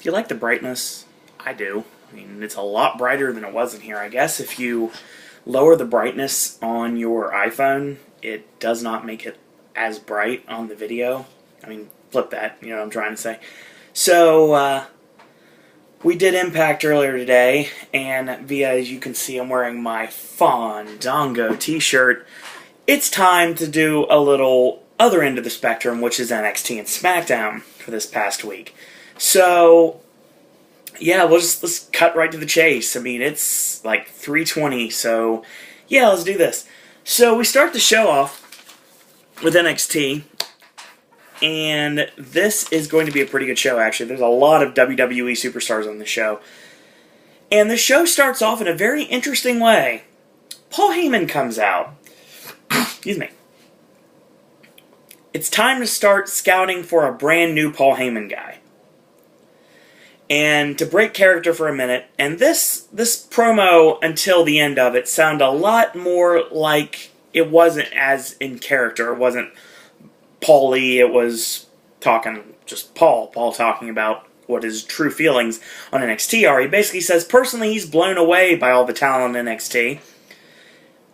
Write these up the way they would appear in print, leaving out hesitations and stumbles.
Do you like the brightness? I do. I mean, it's a lot brighter than it was in here. I guess if you lower the brightness on your iPhone, it does not make it as bright on the video. I mean, flip that, you know what I'm trying to say. So, we did Impact earlier today, and as you can see, I'm wearing my Fandango t-shirt. It's time to do a little other end of the spectrum, which is NXT and Smackdown for this past week. So, yeah, let's cut right to the chase. I mean, it's like 3:20, so yeah, let's do this. So we start the show off with NXT, and this is going to be a pretty good show, actually. There's a lot of WWE superstars on the show. And the show starts off in a very interesting way. Paul Heyman comes out. Excuse me. It's time to start scouting for a brand new Paul Heyman guy. And to break character for a minute, and this promo until the end of it sounded a lot more like it wasn't as in character. It wasn't Paulie, it was talking just Paul talking about what his true feelings on NXT are. He basically says, personally, he's blown away by all the talent in NXT.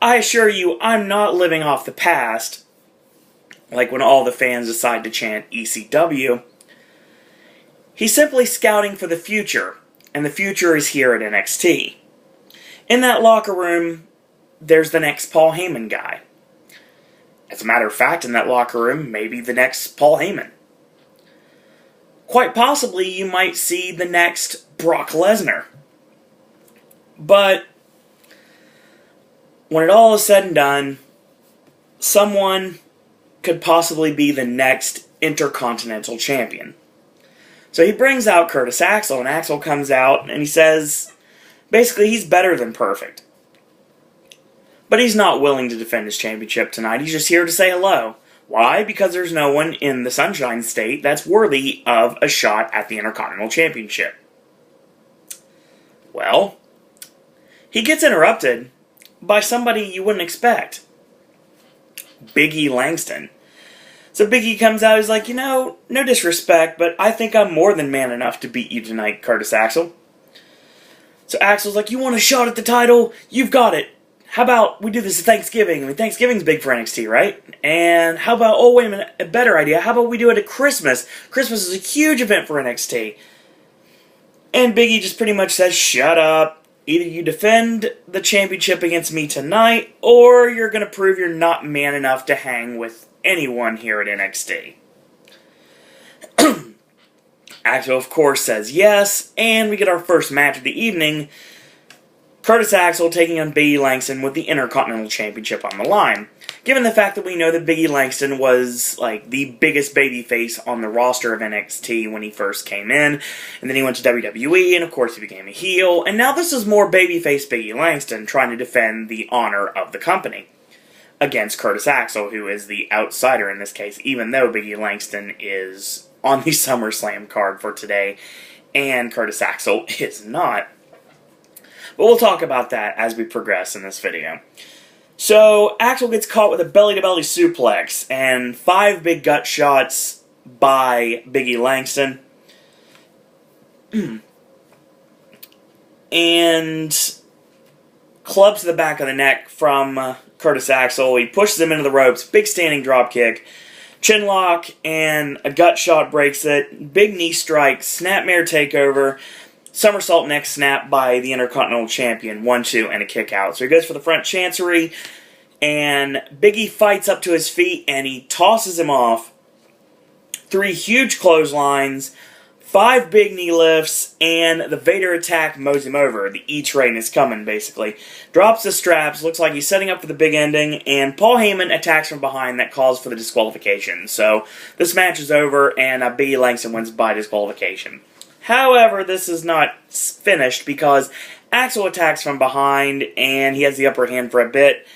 I assure you, I'm not living off the past, like when all the fans decide to chant ECW. He's simply scouting for the future, and the future is here at NXT. In that locker room, there's the next Paul Heyman guy. As a matter of fact, in that locker room, maybe the next Paul Heyman. Quite possibly, you might see the next Brock Lesnar. But when it all is said and done, someone could possibly be the next Intercontinental Champion. So he brings out Curtis Axel, and Axel comes out, and he says, basically, he's better than perfect. But he's not willing to defend his championship tonight. He's just here to say hello. Why? Because there's no one in the Sunshine State that's worthy of a shot at the Intercontinental Championship. Well, he gets interrupted by somebody you wouldn't expect. Big E Langston. So Big E comes out, he's like, you know, no disrespect, but I think I'm more than man enough to beat you tonight, Curtis Axel. So Axel's like, you want a shot at the title? You've got it. How about we do this at Thanksgiving? I mean, Thanksgiving's big for NXT, right? And how about, oh, wait a minute, a better idea. How about we do it at Christmas? Christmas is a huge event for NXT. And Big E just pretty much says, shut up. Either you defend the championship against me tonight, or you're going to prove you're not man enough to hang with anyone here at NXT. Axel, of course, says yes, and we get our first match of the evening. Curtis Axel taking on Big E Langston with the Intercontinental Championship on the line. Given the fact that we know that Big E Langston was like the biggest babyface on the roster of NXT when he first came in, and then he went to WWE, and of course he became a heel, and now this is more babyface Big E Langston trying to defend the honor of the company against Curtis Axel, who is the outsider in this case, even though Big E Langston is on the SummerSlam card for today, and Curtis Axel is not. But we'll talk about that as we progress in this video. So, Axel gets caught with a belly-to-belly suplex, and 5 big gut shots by Big E Langston. And clubs to the back of the neck from Curtis Axel. He pushes him into the ropes, big standing drop kick, chin lock, and a gut shot breaks it. Big knee strike, snapmare takeover, somersault neck snap by the Intercontinental Champion, 1-2, and a kick out. So he goes for the front chancery, and Big E fights up to his feet, and he tosses him off. 3 huge clotheslines, 5 big knee lifts, and the Vader attack mows him over. The E-Train is coming, basically. Drops the straps, looks like he's setting up for the big ending, and Paul Heyman attacks from behind that calls for the disqualification. So this match is over, and Big E Langston wins by disqualification. However, this is not finished because Axel attacks from behind, and he has the upper hand for a bit,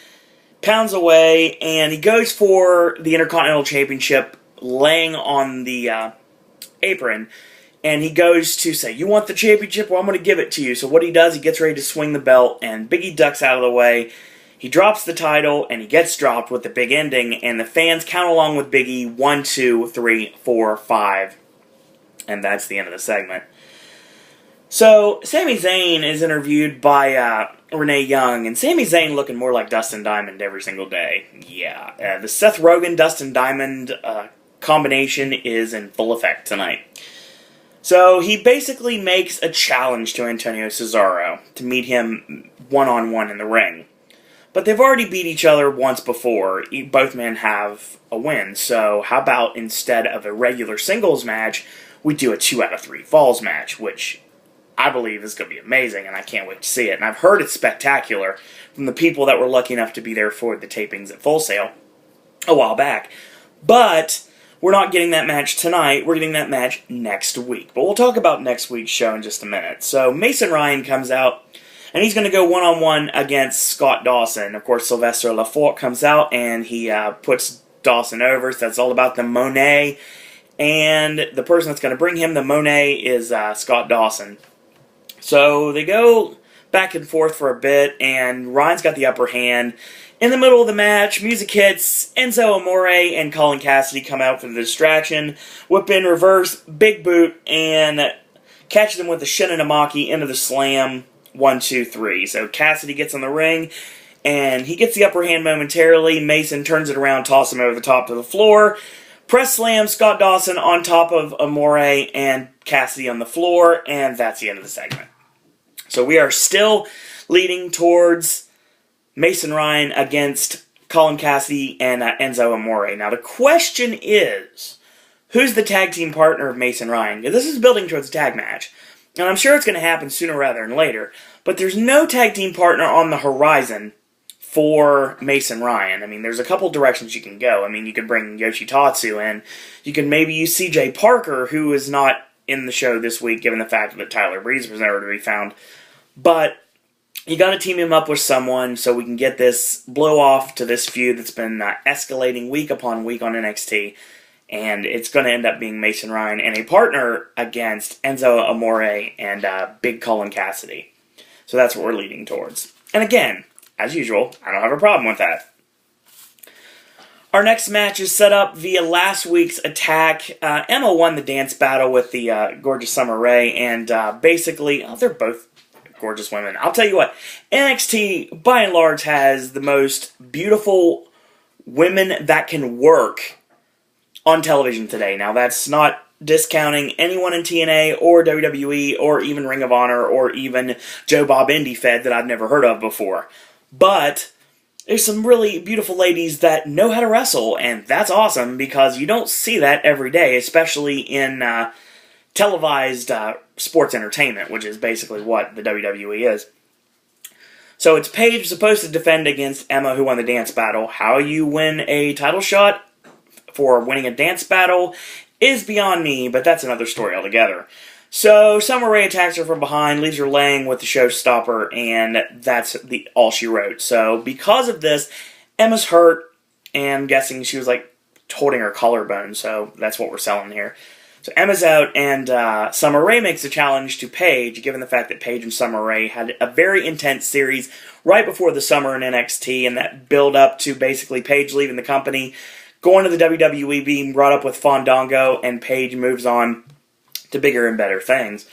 pounds away, and he goes for the Intercontinental Championship laying on the apron, and he goes to say, you want the championship? Well, I'm going to give it to you. So what he does, he gets ready to swing the belt, and Big E ducks out of the way. He drops the title, and he gets dropped with the big ending, and the fans count along with Big E, 1, 2, 3, 4, 5. And that's the end of the segment. So, Sami Zayn is interviewed by Renee Young, and Sami Zayn looking more like Dustin Diamond every single day. Yeah, the Seth Rogen-Dustin Diamond combination is in full effect tonight. So, he basically makes a challenge to Antonio Cesaro to meet him one-on-one in the ring. But they've already beat each other once before. Both men have a win, so how about instead of a regular singles match, we do a 2 out of 3 falls match, which I believe is going to be amazing, and I can't wait to see it. And I've heard it's spectacular from the people that were lucky enough to be there for the tapings at Full Sail a while back. But we're not getting that match tonight. We're getting that match next week. But we'll talk about next week's show in just a minute. So Mason Ryan comes out, and he's going to go one-on-one against Scott Dawson. Of course, Sylvester Lafort comes out, and he puts Dawson over. So that's all about the Monet. And the person that's going to bring him the Monet is Scott Dawson. So they go back and forth for a bit, and Ryan's got the upper hand. In the middle of the match, music hits, Enzo Amore and Colin Cassidy come out for the distraction, whip in reverse, big boot, and catch them with the Shinanamaki into the slam, 1, 2, 3. So Cassidy gets on the ring, and he gets the upper hand momentarily. Mason turns it around, tosses him over the top to the floor. Press slam Scott Dawson on top of Amore and Cassidy on the floor, and that's the end of the segment. So we are still leading towards Mason Ryan against Colin Cassidy and Enzo Amore. Now the question is, who's the tag team partner of Mason Ryan? Because this is building towards a tag match. And I'm sure it's going to happen sooner rather than later. But there's no tag team partner on the horizon for Mason Ryan. I mean, there's a couple directions you can go. I mean, you could bring Yoshitatsu in. You could maybe use CJ Parker, who is not in the show this week, given the fact that Tyler Breeze was nowhere to be found. But you got to team him up with someone so we can get this blow off to this feud that's been escalating week upon week on NXT. And it's going to end up being Mason Ryan and a partner against Enzo Amore and Big Colin Cassidy. So that's what we're leading towards. And again, as usual, I don't have a problem with that. Our next match is set up via last week's attack. Emma won the dance battle with the gorgeous Summer Rae, and basically, they're both gorgeous women. I'll tell you what, NXT, by and large, has the most beautiful women that can work on television today. Now, that's not discounting anyone in TNA or WWE or even Ring of Honor or even Joe Bob Indie Fed that I've never heard of before. But there's some really beautiful ladies that know how to wrestle, and that's awesome because you don't see that every day, especially in televised sports entertainment, which is basically what the WWE is. So it's Paige supposed to defend against Emma, who won the dance battle. How you win a title shot for winning a dance battle is beyond me, but that's another story altogether. So Summer Rae attacks her from behind, leaves her laying with the showstopper, and that's all she wrote. So because of this, Emma's hurt, and I'm guessing she was like holding her collarbone, so that's what we're selling here. So Emma's out, and Summer Rae makes a challenge to Paige, given the fact that Paige and Summer Rae had a very intense series right before the summer in NXT, and that build up to basically Paige leaving the company, going to the WWE, being brought up with Fandango, and Paige moves on to bigger and better things.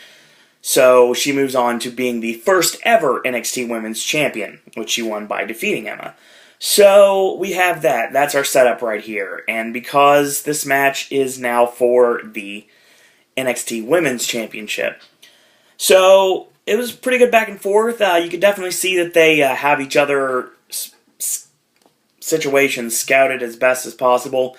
So she moves on to being the first ever NXT Women's Champion, which she won by defeating Emma. So we have that. That's our setup right here. And because this match is now for the NXT Women's Championship. So it was pretty good back and forth. You could definitely see that they have each other situations scouted as best as possible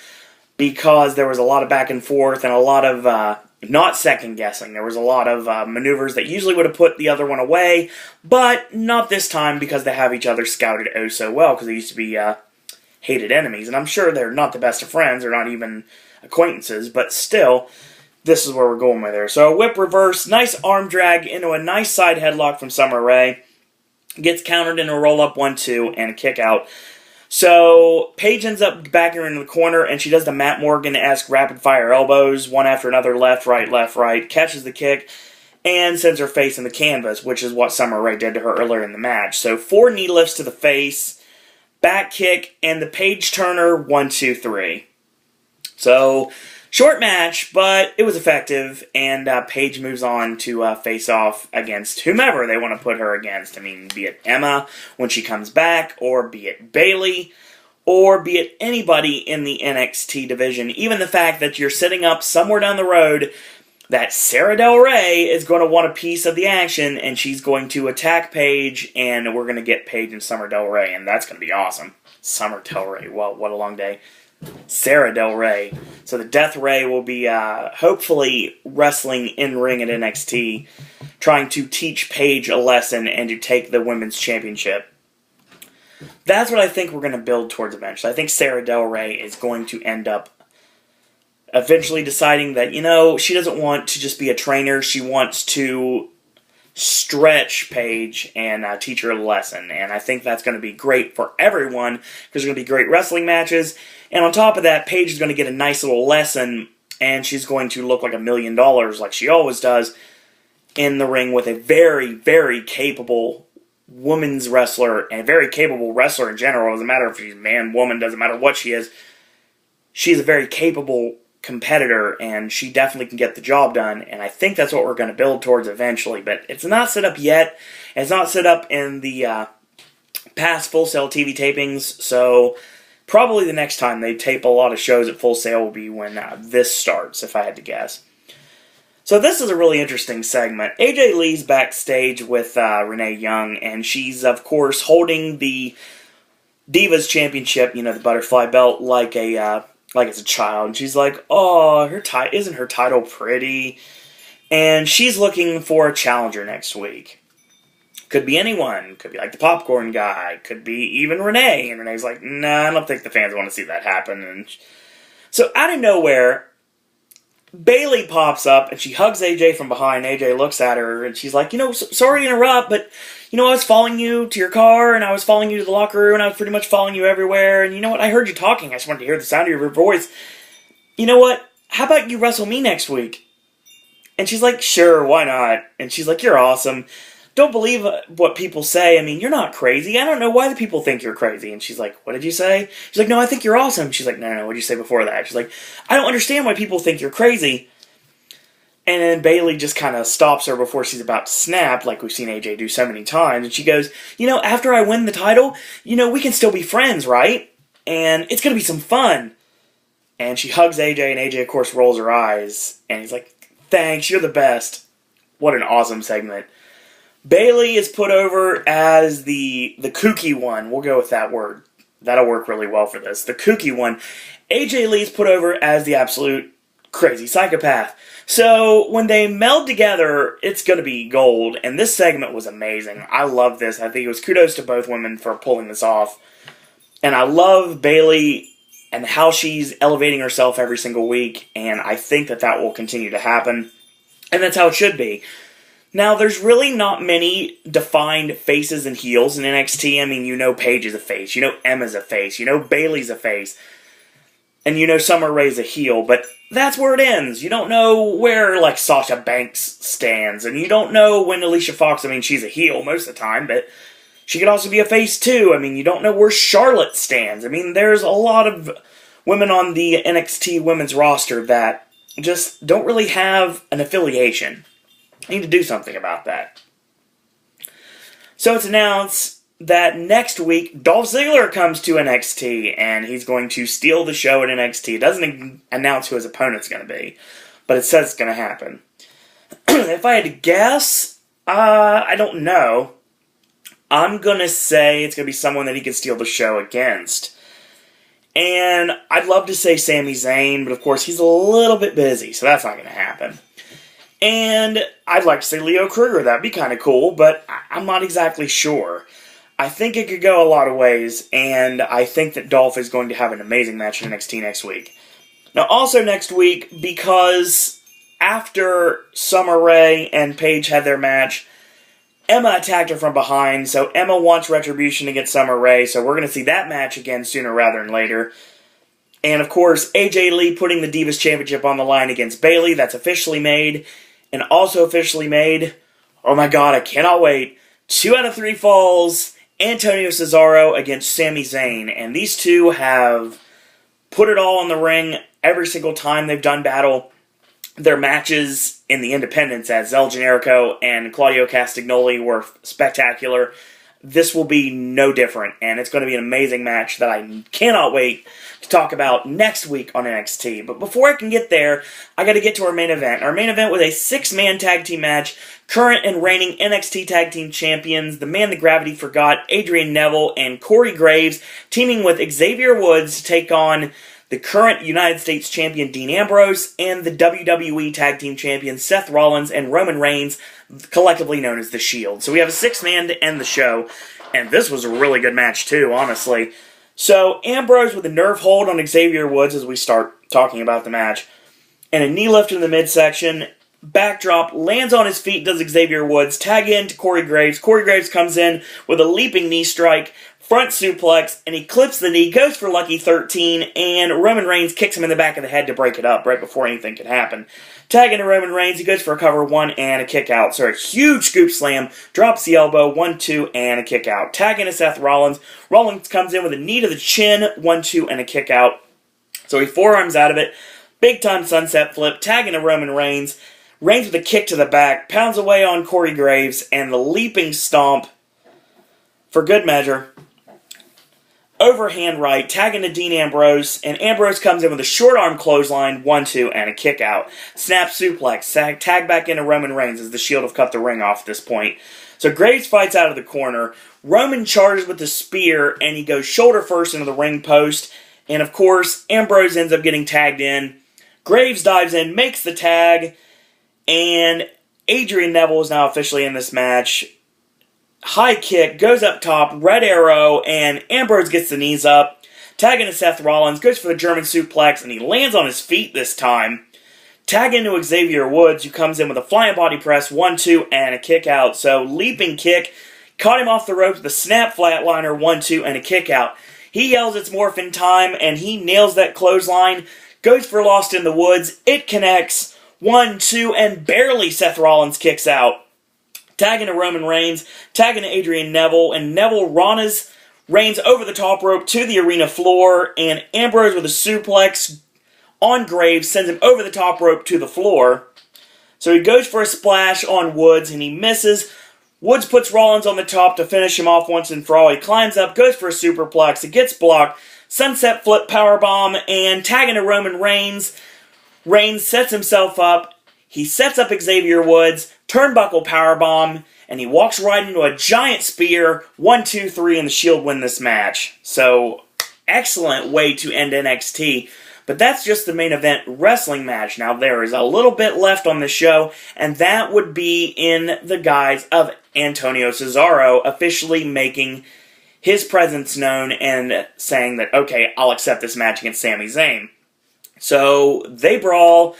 because there was a lot of back and forth and a lot of not second guessing. There was a lot of maneuvers that usually would have put the other one away, but not this time because they have each other scouted oh so well because they used to be hated enemies. And I'm sure they're not the best of friends or not even acquaintances, but still, this is where we're going with her. So a whip reverse, nice arm drag into a nice side headlock from Summer Rae. Gets countered in a roll-up 1-2 and a kick out. So Paige ends up backing her into the corner, and she does the Matt Morgan-esque rapid-fire elbows, one after another, left, right, catches the kick, and sends her face in the canvas, which is what Summer Rae did to her earlier in the match. So 4 knee lifts to the face, back kick, and the Paige Turner 1-2-3. So Short match, but it was effective, and Paige moves on to face off against whomever they want to put her against. I mean, be it Emma when she comes back, or be it Bayley, or be it anybody in the NXT division. Even the fact that you're setting up somewhere down the road that Sarah Del Rey is going to want a piece of the action, and she's going to attack Paige, and we're going to get Paige and Summer Del Rey, and that's going to be awesome. Summer Del Rey, well, what a long day. Sarah Del Rey. So the Death Ray will be hopefully wrestling in ring at NXT, trying to teach Paige a lesson and to take the Women's Championship. That's what I think we're going to build towards eventually. I think Sarah Del Rey is going to end up eventually deciding that, she doesn't want to just be a trainer. She wants to stretch Paige and teach her a lesson. And I think that's going to be great for everyone because there's going to be great wrestling matches. And on top of that, Paige is going to get a nice little lesson, and she's going to look like $1 million like she always does in the ring with a very, very capable women's wrestler and a very capable wrestler in general. Doesn't matter if she's man, woman, doesn't matter what she is. She's a very capable competitor, and she definitely can get the job done, and I think that's what we're going to build towards eventually, but it's not set up yet. It's not set up in the past Full Sail TV tapings, so probably the next time they tape a lot of shows at Full Sail will be when this starts, if I had to guess. So this is a really interesting segment. AJ Lee's backstage with Renee Young, and she's, of course, holding the Divas Championship, the butterfly belt, like it's a child. And she's like, oh, isn't her title pretty? And she's looking for a challenger next week. Could be anyone. Could be like the popcorn guy. Could be even Renee. And Renee's like, nah, I don't think the fans want to see that happen. And so out of nowhere, Bayley pops up and she hugs AJ from behind. AJ looks at her and she's like, sorry to interrupt, but I was following you to your car and I was following you to the locker room and I was pretty much following you everywhere. And you know what? I heard you talking. I just wanted to hear the sound of your voice. You know what? How about you wrestle me next week? And she's like, sure, why not? And she's like, you're awesome. Don't believe what people say. I mean, you're not crazy. I don't know why the people think you're crazy. And she's like, what did you say? She's like, no, I think you're awesome. She's like, no, what did you say before that? She's like, I don't understand why people think you're crazy. And then Bayley just kind of stops her before she's about to snap, like we've seen AJ do so many times. And she goes, after I win the title, we can still be friends, right? And it's going to be some fun. And she hugs AJ, and AJ, of course, rolls her eyes. And he's like, thanks, you're the best. What an awesome segment. Bayley is put over as the kooky one. We'll go with that word. That'll work really well for this. The kooky one. AJ Lee's put over as the absolute crazy psychopath. So when they meld together, it's going to be gold. And this segment was amazing. I love this. I think it was kudos to both women for pulling this off. And I love Bayley and how she's elevating herself every single week. And I think that will continue to happen. And that's how it should be. Now, there's really not many defined faces and heels in NXT. I mean, Paige is a face. Emma's a face. Bayley's a face. And Summer Rae's a heel. But that's where it ends. You don't know where, Sasha Banks stands. And you don't know when Alicia Fox, she's a heel most of the time. But she could also be a face, too. You don't know where Charlotte stands. There's a lot of women on the NXT women's roster that just don't really have an affiliation. I need to do something about that. So it's announced that next week, Dolph Ziggler comes to NXT, and he's going to steal the show at NXT. It doesn't announce who his opponent's going to be, but it says it's going to happen. If I had to guess, I don't know. I'm going to say it's going to be someone that he could steal the show against. And I'd love to say Sami Zayn, but of course he's a little bit busy, so that's not going to happen. And I'd like to say Leo Kruger. That'd be kind of cool, but I'm not exactly sure. I think it could go a lot of ways, and I think that Dolph is going to have an amazing match in NXT next week. Now, also next week, because after Summer Rae and Paige had their match, Emma attacked her from behind, so Emma wants retribution against Summer Rae, so we're going to see that match again sooner rather than later. And, of course, AJ Lee putting the Divas Championship on the line against Bayley. That's officially made. And also officially made, oh my god, I cannot wait, 2 out of 3 falls, Antonio Cesaro against Sami Zayn. And these two have put it all in the ring every single time they've done battle. Their matches in the independents as El Generico and Claudio Castagnoli were spectacular. This will be no different, and it's going to be an amazing match that I cannot wait to talk about next week on NXT. But before I can get there, I got to get to our main event. Our main event was a 6-man tag team match. Current and reigning NXT Tag Team Champions, the man the gravity forgot, Adrian Neville and Corey Graves, teaming with Xavier Woods to take on the current United States Champion Dean Ambrose and the WWE Tag Team Champions Seth Rollins and Roman Reigns, collectively known as The Shield. So we have a 6-man to end the show, and this was a really good match too, honestly. So Ambrose with a nerve hold on Xavier Woods as we start talking about the match, and a knee lift in the midsection. Backdrop, lands on his feet, does Xavier Woods, tag in to Corey Graves. Corey Graves comes in with a leaping knee strike, front suplex, and he clips the knee, goes for Lucky 13, and Roman Reigns kicks him in the back of the head to break it up right before anything could happen. Tag into Roman Reigns, he goes for a cover 1 and a kick out. So a huge scoop slam, drops the elbow, 1-2, and a kick out. Tag into Seth Rollins. Rollins comes in with a knee to the chin, 1-2, and a kick out. So he forearms out of it. Big time sunset flip, tag into Roman Reigns. Reigns with a kick to the back, pounds away on Corey Graves, and the leaping stomp for good measure. Overhand right, tagging to Dean Ambrose, and Ambrose comes in with a short arm clothesline, 1-2, and a kick out. Snap suplex, tag back into Roman Reigns as the Shield have cut the ring off at this point. So Graves fights out of the corner. Roman charges with the spear, and he goes shoulder first into the ring post. And of course, Ambrose ends up getting tagged in. Graves dives in, makes the tag, and Adrian Neville is now officially in this match. High kick, goes up top, red arrow, and Ambrose gets the knees up. Tagging to Seth Rollins, goes for the German suplex, and he lands on his feet this time. Tag into Xavier Woods, who comes in with a flying body press, 1-2, and a kick out. So, leaping kick, caught him off the ropes with a snap flatliner, 1-2, and a kick out. He yells it's morphin' time, and he nails that clothesline, goes for Lost in the Woods, it connects, 1-2, and barely Seth Rollins kicks out. Tagging to Roman Reigns, tagging to Adrian Neville, and Neville Reigns over the top rope to the arena floor, and Ambrose with a suplex on Graves sends him over the top rope to the floor. So he goes for a splash on Woods, and he misses. Woods puts Rollins on the top to finish him off once and for all. He climbs up, goes for a superplex, it gets blocked, sunset flip powerbomb, and tagging to Roman Reigns. Reigns sets himself up. He sets up Xavier Woods, turnbuckle powerbomb, and he walks right into a giant spear. 1-2-3, and the Shield win this match. So, excellent way to end NXT. But that's just the main event wrestling match. Now, there is a little bit left on the show, and that would be in the guise of Antonio Cesaro officially making his presence known and saying that, okay, I'll accept this match against Sami Zayn. So, they brawl,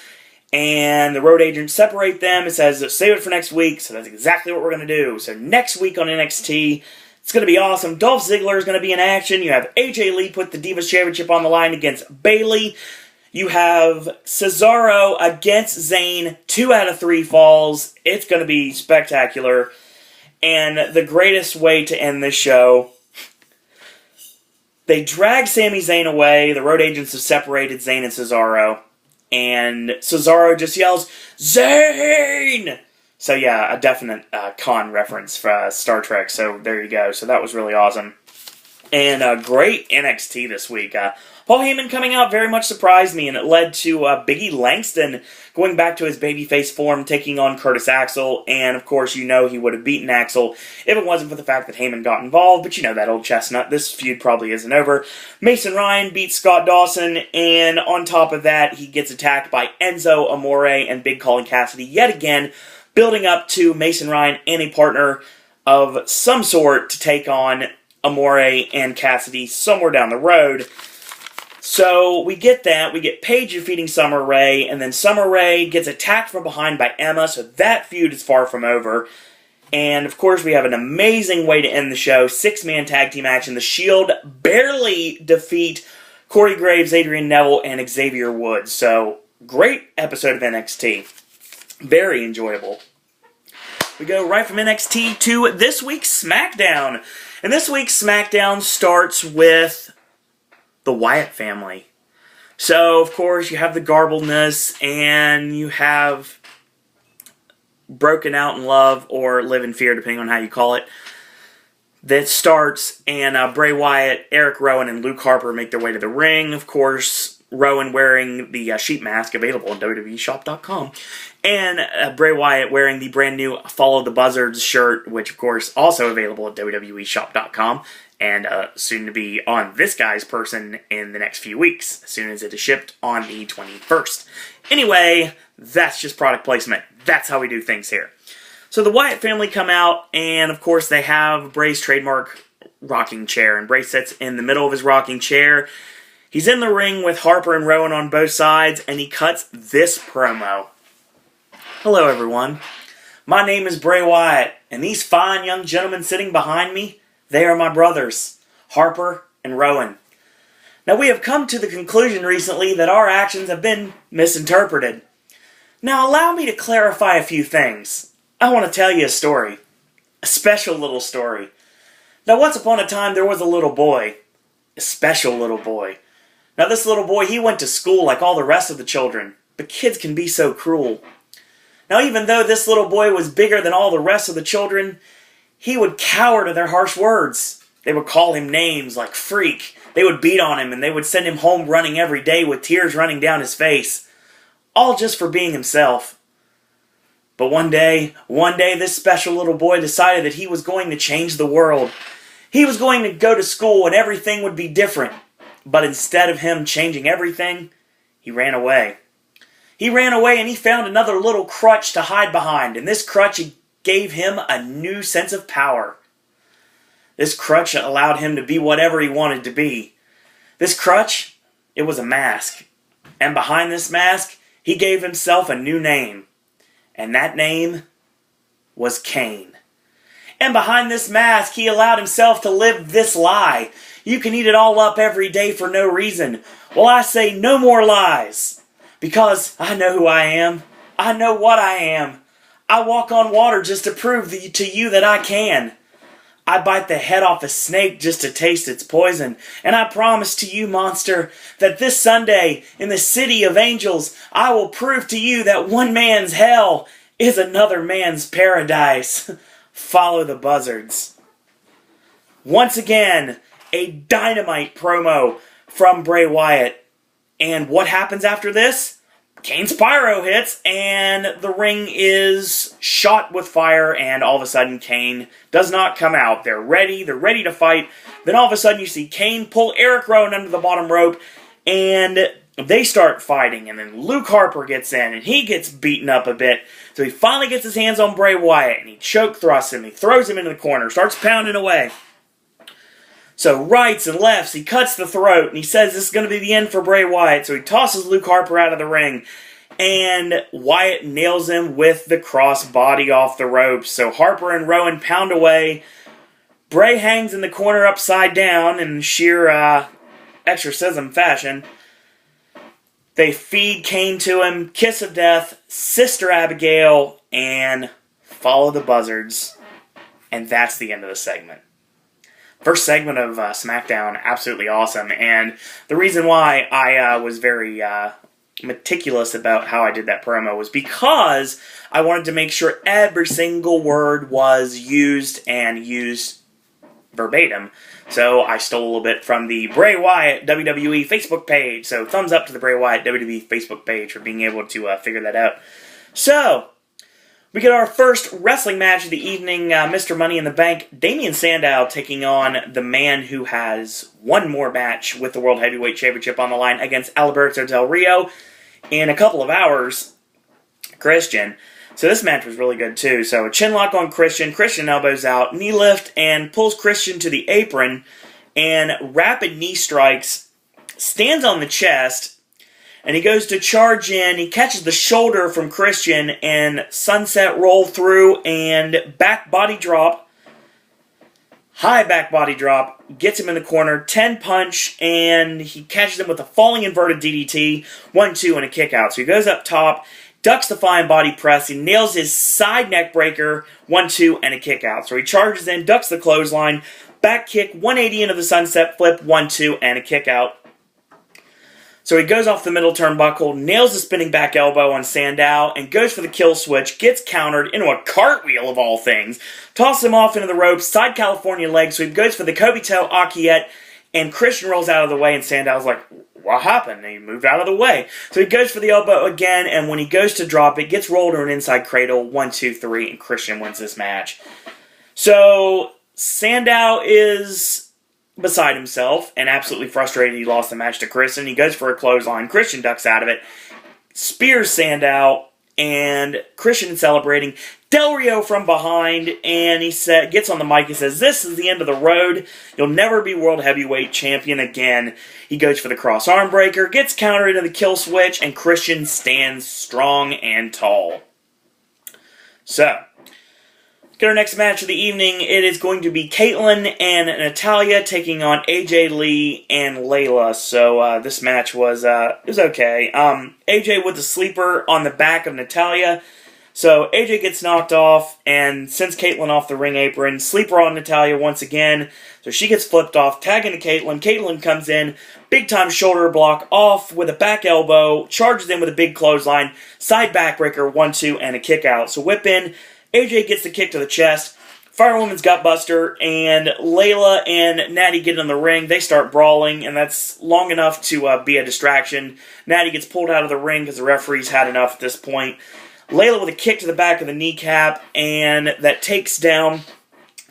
and the road agents separate them. It says, save it for next week, so that's exactly what we're going to do. So next week on NXT, it's going to be awesome. Dolph Ziggler is going to be in action. You have AJ Lee put the Divas Championship on the line against Bayley. You have Cesaro against Zayn, 2 out of 3 falls. It's going to be spectacular. And the greatest way to end this show, they drag Sami Zayn away. The road agents have separated Zayn and Cesaro. And Cesaro just yells, Zayn! So yeah, a definite Khan reference for Star Trek, so there you go. So that was really awesome. And great NXT this week. Paul Heyman coming out very much surprised me, and it led to Biggie Langston going back to his babyface form, taking on Curtis Axel, and of course you know he would have beaten Axel if it wasn't for the fact that Heyman got involved, but you know that old chestnut, this feud probably isn't over. Mason Ryan beats Scott Dawson, and on top of that, he gets attacked by Enzo Amore and Big Colin Cassidy yet again, building up to Mason Ryan and a partner of some sort to take on Amore and Cassidy somewhere down the road. So we get that. We get Paige defeating Summer Rae, and then Summer Rae gets attacked from behind by Emma, so that feud is far from over. And of course, we have an amazing way to end the show. 6-man tag team match, and the Shield barely defeat Corey Graves, Adrian Neville, and Xavier Woods. So, great episode of NXT. Very enjoyable. We go right from NXT to this week's SmackDown. And this week's SmackDown starts with the Wyatt family. So, of course, you have the garbledness, and you have broken out in love, or live in fear, depending on how you call it, that starts, and Bray Wyatt, Eric Rowan, and Luke Harper make their way to the ring. Of course, Rowan wearing the sheep mask available on WWEshop.com, and Bray Wyatt wearing the brand new Follow the Buzzards shirt, which, of course, also available at WWEshop.com. And soon to be on this guy's person in the next few weeks, as soon as it is shipped on the 21st. Anyway, that's just product placement. That's how we do things here. So the Wyatt family come out, and of course they have Bray's trademark rocking chair. And Bray sits in the middle of his rocking chair. He's in the ring with Harper and Rowan on both sides, and he cuts this promo. Hello everyone. My name is Bray Wyatt, and these fine young gentlemen sitting behind me, they are my brothers, Harper and Rowan. Now, we have come to the conclusion recently that our actions have been misinterpreted. Now, allow me to clarify a few things. I want to tell you a story. A special little story. Now, once upon a time, there was a little boy. A special little boy. Now, this little boy, he went to school like all the rest of the children. But kids can be so cruel. Now, even though this little boy was bigger than all the rest of the children, he would cower to their harsh words. They would call him names like freak. They would beat on him, and they would send him home running every day with tears running down his face. All just for being himself. But one day, this special little boy decided that he was going to change the world. He was going to go to school and everything would be different. But instead of him changing everything, he ran away. He ran away and he found another little crutch to hide behind. And this crutch gave him a new sense of power. This crutch allowed him to be whatever he wanted to be. This crutch, it was a mask. And behind this mask, he gave himself a new name. And that name was Kane. And behind this mask, he allowed himself to live this lie. You can eat it all up every day for no reason. Well, I say no more lies. Because I know who I am. I know what I am. I walk on water just to prove to you that I can. I bite the head off a snake just to taste its poison. And I promise to you, monster, that this Sunday, in the city of angels, I will prove to you that one man's hell is another man's paradise. Follow the buzzards. Once again, a dynamite promo from Bray Wyatt. And what happens after this? Kane's pyro hits, and the ring is shot with fire, and all of a sudden Kane does not come out. They're ready to fight. Then all of a sudden you see Kane pull Eric Rowan under the bottom rope, and they start fighting, and then Luke Harper gets in, and he gets beaten up a bit. So he finally gets his hands on Bray Wyatt, and he choke thrusts him, he throws him into the corner, starts pounding away. So rights and lefts, he cuts the throat, and he says this is going to be the end for Bray Wyatt. So he tosses Luke Harper out of the ring, and Wyatt nails him with the crossbody off the ropes. So Harper and Rowan pound away. Bray hangs in the corner upside down in sheer exorcism fashion. They feed Kane to him, kiss of death, Sister Abigail, and follow the buzzards. And that's the end of the segment. First segment of SmackDown, absolutely awesome. And the reason why I was very meticulous about how I did that promo was because I wanted to make sure every single word was used and used verbatim. So I stole a little bit from the Bray Wyatt WWE Facebook page. So thumbs up to the Bray Wyatt WWE Facebook page for being able to figure that out. So we get our first wrestling match of the evening, Mr. Money in the Bank, Damien Sandow taking on the man who has one more match with the World Heavyweight Championship on the line against Alberto Del Rio in a couple of hours, Christian. So this match was really good too. So a chin lock on Christian, Christian elbows out, knee lift, and pulls Christian to the apron, and rapid knee strikes, stands on the chest, and he goes to charge in, he catches the shoulder from Christian, and sunset roll through, and back body drop, high back body drop, gets him in the corner, 10 punch, and he catches him with a falling inverted DDT, 1-2, and a kick out. So he goes up top, ducks the flying body press, he nails his side neck breaker, 1-2, and a kick out. So he charges in, ducks the clothesline, back kick, 180 into the sunset flip, 1-2, and a kick out. So he goes off the middle turnbuckle, nails the spinning back elbow on Sandow, and goes for the kill switch, gets countered into a cartwheel of all things, tosses him off into the ropes, side California leg sweep, goes for the Kobito Akiyet, and Christian rolls out of the way, and Sandow's like, what happened? And he moved out of the way. So he goes for the elbow again, and when he goes to drop it, gets rolled to an inside cradle, 1, 2, 3, and Christian wins this match. So Sandow is beside himself and absolutely frustrated he lost the match to Christian. He goes for a clothesline. Christian ducks out of it, spears Sandow, and Christian celebrating. Del Rio from behind, and he gets on the mic and says, this is the end of the road. You'll never be World Heavyweight Champion again. He goes for the cross arm breaker, gets countered into the kill switch, and Christian stands strong and tall. So, get our next match of the evening. It is going to be Kaitlyn and Natalya taking on AJ Lee and Layla. So this match was it was okay. AJ with the sleeper on the back of Natalya. So AJ gets knocked off and sends Kaitlyn off the ring apron. Sleeper on Natalya once again. So she gets flipped off, tagging to Kaitlyn. Kaitlyn comes in, big time shoulder block off with a back elbow, charges in with a big clothesline, side backbreaker, 1, 2, and a kick out. So whip in. AJ gets the kick to the chest, Firewoman's gutbuster, and Layla and Natty get in the ring. They start brawling, and that's long enough to be a distraction. Natty gets pulled out of the ring because the referee's had enough at this point. Layla with a kick to the back of the kneecap, and that takes down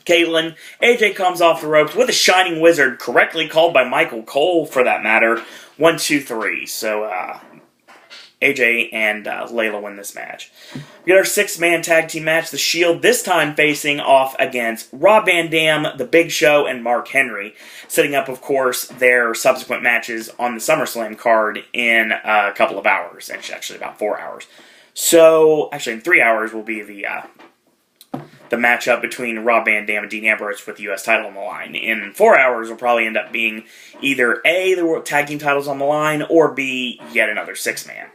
Kaitlyn. AJ comes off the ropes with a Shining Wizard, correctly called by Michael Cole for that matter. 1, 2, 3. So, AJ and Layla win this match. We got our 6-man tag team match, The Shield, this time facing off against Rob Van Dam, The Big Show, and Mark Henry, setting up, of course, their subsequent matches on the SummerSlam card in a couple of hours. Actually, about 4 hours. So, actually, in 3 hours will be the matchup between Rob Van Dam and Dean Ambrose with the U.S. title on the line. In 4 hours will probably end up being either A, the World Tag Team titles on the line, or B, yet another 6-man.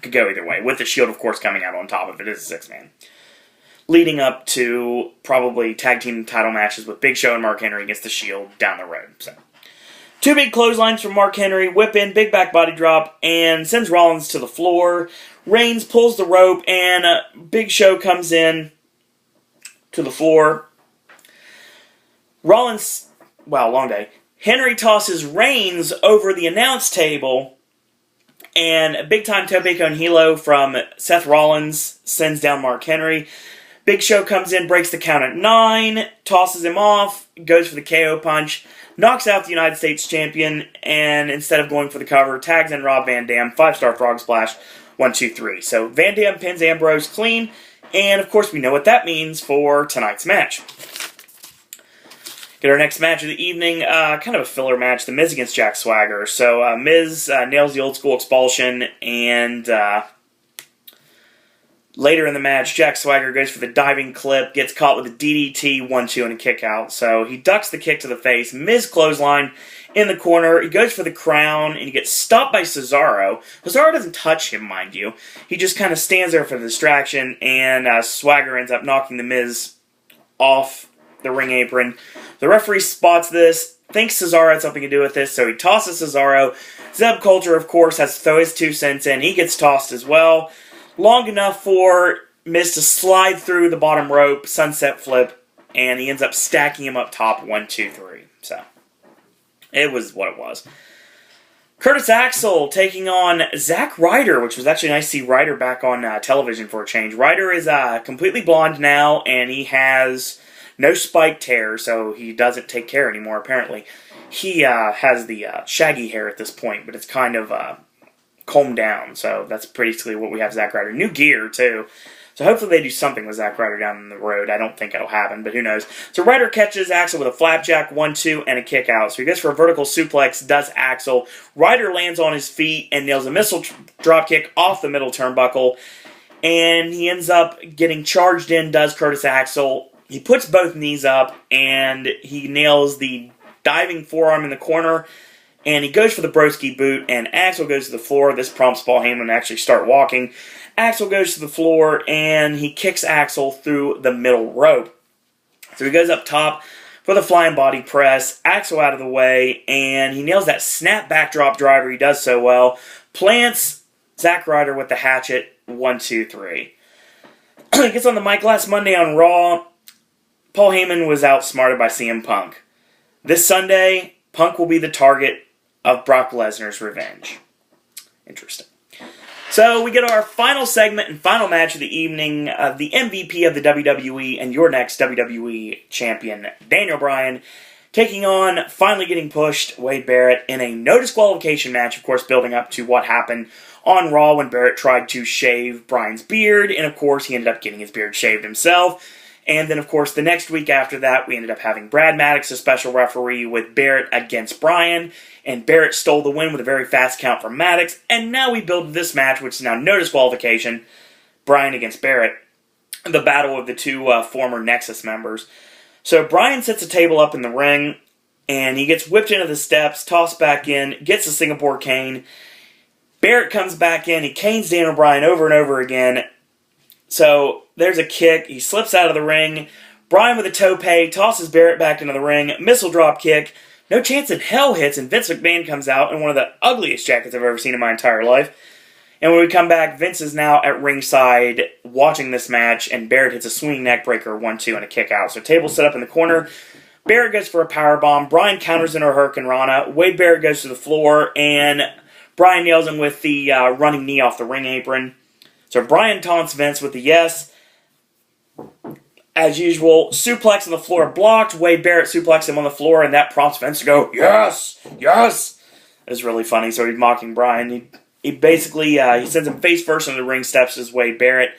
Could go either way, with the Shield, of course, coming out on top of it as a 6-man. Leading up to probably tag team title matches with Big Show and Mark Henry against the Shield down the road. So, 2 big clotheslines from Mark Henry, whip in, big back body drop, and sends Rollins to the floor. Reigns pulls the rope, and Big Show comes in to the floor. Rollins, wow, long day. Henry tosses Reigns over the announce table, and a big-time Tope con Hilo from Seth Rollins sends down Mark Henry. Big Show comes in, breaks the count at 9, tosses him off, goes for the KO punch, knocks out the United States Champion, and instead of going for the cover, tags in Rob Van Dam, 5-star frog splash, 1, 2, 3. So Van Dam pins Ambrose clean, and of course we know what that means for tonight's match. Get our next match of the evening, kind of a filler match, The Miz against Jack Swagger. So, Miz nails the old school expulsion, and later in the match, Jack Swagger goes for the diving clip, gets caught with a DDT, 1, 2, and a kick out. So, he ducks the kick to the face, Miz clothesline in the corner, he goes for the crown, and he gets stopped by Cesaro. Cesaro doesn't touch him, mind you. He just kind of stands there for the distraction, and Swagger ends up knocking the Miz off the ring apron. The referee spots this, thinks Cesaro had something to do with this, so he tosses Cesaro. Zeb Coulter, of course, has to throw his 2 cents in. He gets tossed as well. Long enough for Miz to slide through the bottom rope, sunset flip, and he ends up stacking him up top, 1, 2, 3. So, it was what it was. Curtis Axel taking on Zack Ryder, which was actually nice to see Ryder back on television for a change. Ryder is completely blonde now, and he has no spiked hair, so he doesn't take care anymore, apparently. He has the shaggy hair at this point, but it's kind of combed down, so that's basically what we have Zack Ryder. New gear, too. So hopefully they do something with Zack Ryder down the road. I don't think it'll happen, but who knows. So Ryder catches Axel with a flapjack, 1, 2, and a kick out. So he goes for a vertical suplex, does Axel. Ryder lands on his feet and nails a missile dropkick off the middle turnbuckle, and he ends up getting charged in, does Curtis Axel. He puts both knees up, and he nails the diving forearm in the corner, and he goes for the broski boot, and Axel goes to the floor. This prompts Paul Heyman to actually start walking. Axel goes to the floor, and he kicks Axel through the middle rope. So he goes up top for the flying body press. Axel out of the way, and he nails that snap backdrop driver. He does so well. Plants Zack Ryder with the hatchet. 1, 2, 3. He gets on the mic last Monday on Raw. Paul Heyman was outsmarted by CM Punk. This Sunday, Punk will be the target of Brock Lesnar's revenge. Interesting. So we get our final segment and final match of the evening. The MVP of the WWE and your next WWE champion, Daniel Bryan, taking on, finally getting pushed, Wade Barrett in a no disqualification match, of course, building up to what happened on Raw when Barrett tried to shave Bryan's beard, and of course he ended up getting his beard shaved himself. And then, of course, the next week after that, we ended up having Brad Maddox, a special referee, with Barrett against Bryan, and Barrett stole the win with a very fast count from Maddox, and now we build this match, which is now no disqualification, Bryan against Barrett, the battle of the two former Nexus members. So Bryan sets a table up in the ring, and he gets whipped into the steps, tossed back in, gets a Singapore cane. Barrett comes back in, he canes Daniel Bryan over and over again. So there's a kick, he slips out of the ring. Bryan with a tope, tosses Barrett back into the ring, missile drop kick. No chance in hell hits, and Vince McMahon comes out in one of the ugliest jackets I've ever seen in my entire life. And when we come back, Vince is now at ringside watching this match, and Barrett hits a swinging neck breaker, 1-2, and a kick out. So table set up in the corner. Barrett goes for a powerbomb. Bryan counters into a Hurricane Rana. Wade Barrett goes to the floor, and Bryan nails him with the running knee off the ring apron. So Bryan taunts Vince with the yes. As usual, suplex on the floor blocked. Wade Barrett suplexes him on the floor, and that prompts Vince to go, yes, yes. It was really funny, so he's mocking Bryan. He basically, he sends him face first on the ring steps as Wade Barrett.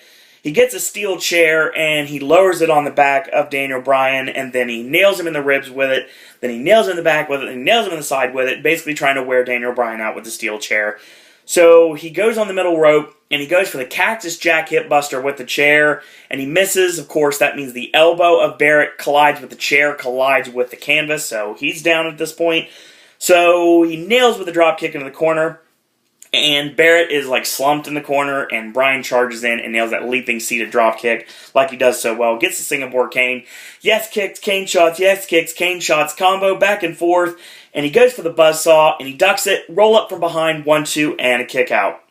He gets a steel chair, and he lowers it on the back of Daniel Bryan, and then he nails him in the ribs with it. Then he nails him in the back with it, and he nails him in the side with it, basically trying to wear Daniel Bryan out with the steel chair. So he goes on the middle rope, and he goes for the Cactus Jack hip buster with the chair, and he misses. Of course, that means the elbow of Barrett collides with the chair, collides with the canvas, so he's down at this point. So he nails with a drop kick into the corner, and Barrett is like slumped in the corner, and Bryan charges in and nails that leaping seated drop kick like he does so well. Gets the Singapore cane. Yes kicks, cane shots, yes kicks, cane shots, combo back and forth, and he goes for the buzzsaw, and he ducks it, roll up from behind, 1-2, and a kick out.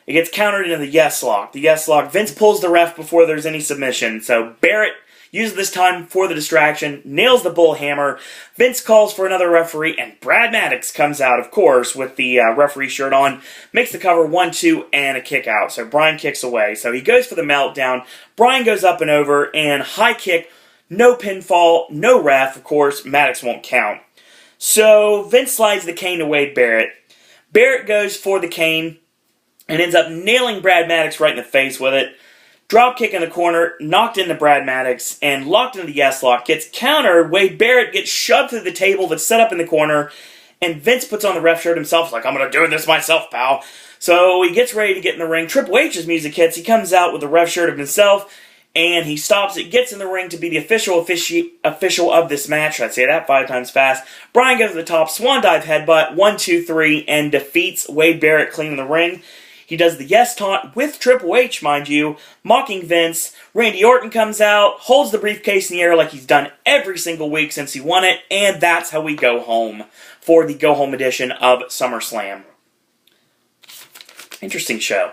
It gets countered into the yes lock. The yes lock, Vince pulls the ref before there's any submission, so Barrett uses this time for the distraction, nails the bull hammer. Vince calls for another referee, and Brad Maddox comes out, of course, with the referee shirt on, makes the cover 1-2, and a kick out. So Bryan kicks away. So he goes for the meltdown. Bryan goes up and over, and high kick, no pinfall, no ref. Of course, Maddox won't count. So Vince slides the cane to Wade Barrett. Barrett goes for the cane and ends up nailing Brad Maddox right in the face with it. Drop kick in the corner, knocked into Brad Maddox, and locked into the yes lock. Gets countered. Wade Barrett gets shoved through the table that's set up in the corner, and Vince puts on the ref shirt himself. He's like, I'm going to do this myself, pal. So he gets ready to get in the ring. Triple H's music hits. He comes out with the ref shirt of himself, and he stops it, gets in the ring to be the official of this match. I'd say that 5 times fast. Bryan goes to the top, swan dive headbutt, 1, 2, 3, and defeats Wade Barrett clean in the ring. He does the yes taunt with Triple H, mind you, mocking Vince. Randy Orton comes out, holds the briefcase in the air like he's done every single week since he won it, and that's how we go home for the go-home edition of SummerSlam. Interesting show.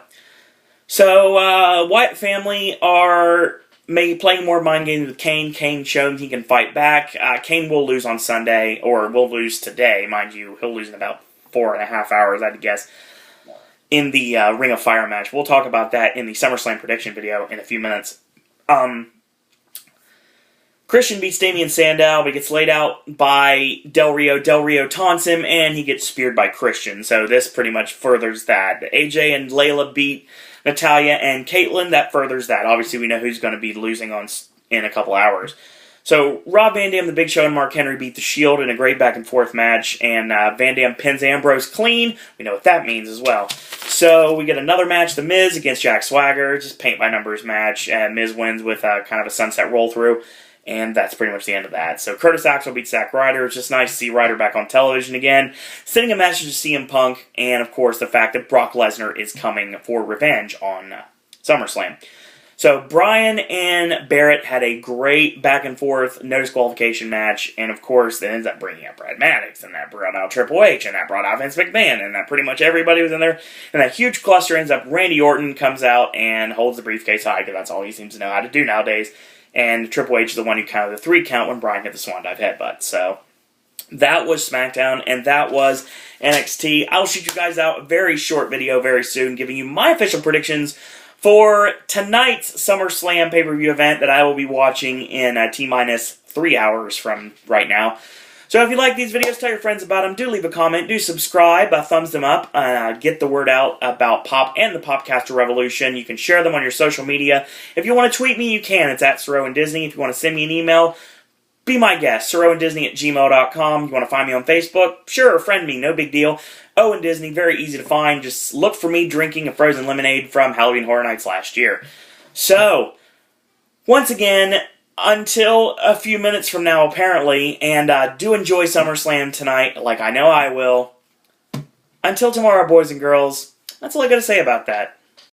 So, Wyatt family are playing more mind games with Kane. Kane showing he can fight back. Kane will lose on Sunday, or will lose today, mind you. He'll lose in about 4.5 hours, I'd guess, in the Ring of Fire match. We'll talk about that in the SummerSlam prediction video in a few minutes. Christian beats Damien Sandow, but gets laid out by Del Rio. Del Rio taunts him, and he gets speared by Christian. So this pretty much furthers that. AJ and Layla beat Natalya and Kaitlyn. That furthers that. Obviously, we know who's going to be losing in a couple hours. So, Rob Van Dam, The Big Show, and Mark Henry beat The Shield in a great back-and-forth match, and Van Dam pins Ambrose clean. We know what that means as well. So, we get another match, The Miz against Jack Swagger, just paint-by-numbers match, and Miz wins with kind of a sunset roll-through, and that's pretty much the end of that. So, Curtis Axel beats Zack Ryder. It's just nice to see Ryder back on television again, sending a message to CM Punk, and, of course, the fact that Brock Lesnar is coming for revenge on SummerSlam. So Bryan and Barrett had a great back and forth no disqualification match, and of course that ends up bringing up Brad Maddox, and that brought out Triple H, and that brought out Vince McMahon, and that pretty much everybody was in there. And that huge cluster ends up Randy Orton comes out and holds the briefcase high, because that's all he seems to know how to do nowadays. And Triple H is the one who counted the 3 count when Bryan hit the Swan Dive headbutt. So that was SmackDown, and that was NXT. I'll shoot you guys out a very short video very soon, giving you my official predictions for tonight's SummerSlam pay-per-view event that I will be watching in T-minus 3 hours from right now. So if you like these videos, tell your friends about them. Do leave a comment. Do subscribe. Thumbs them up. Get the word out about Pop and the Popcaster Revolution. You can share them on your social media. If you want to tweet me, you can. It's at SaroandDisney. If you want to send me an email, be my guest, SaroandDisney@gmail.com. You want to find me on Facebook? Sure, friend me. No big deal. Owen Disney, very easy to find. Just look for me drinking a frozen lemonade from Halloween Horror Nights last year. So, once again, until a few minutes from now, apparently, and do enjoy SummerSlam tonight, like I know I will. Until tomorrow, boys and girls, that's all I got to say about that.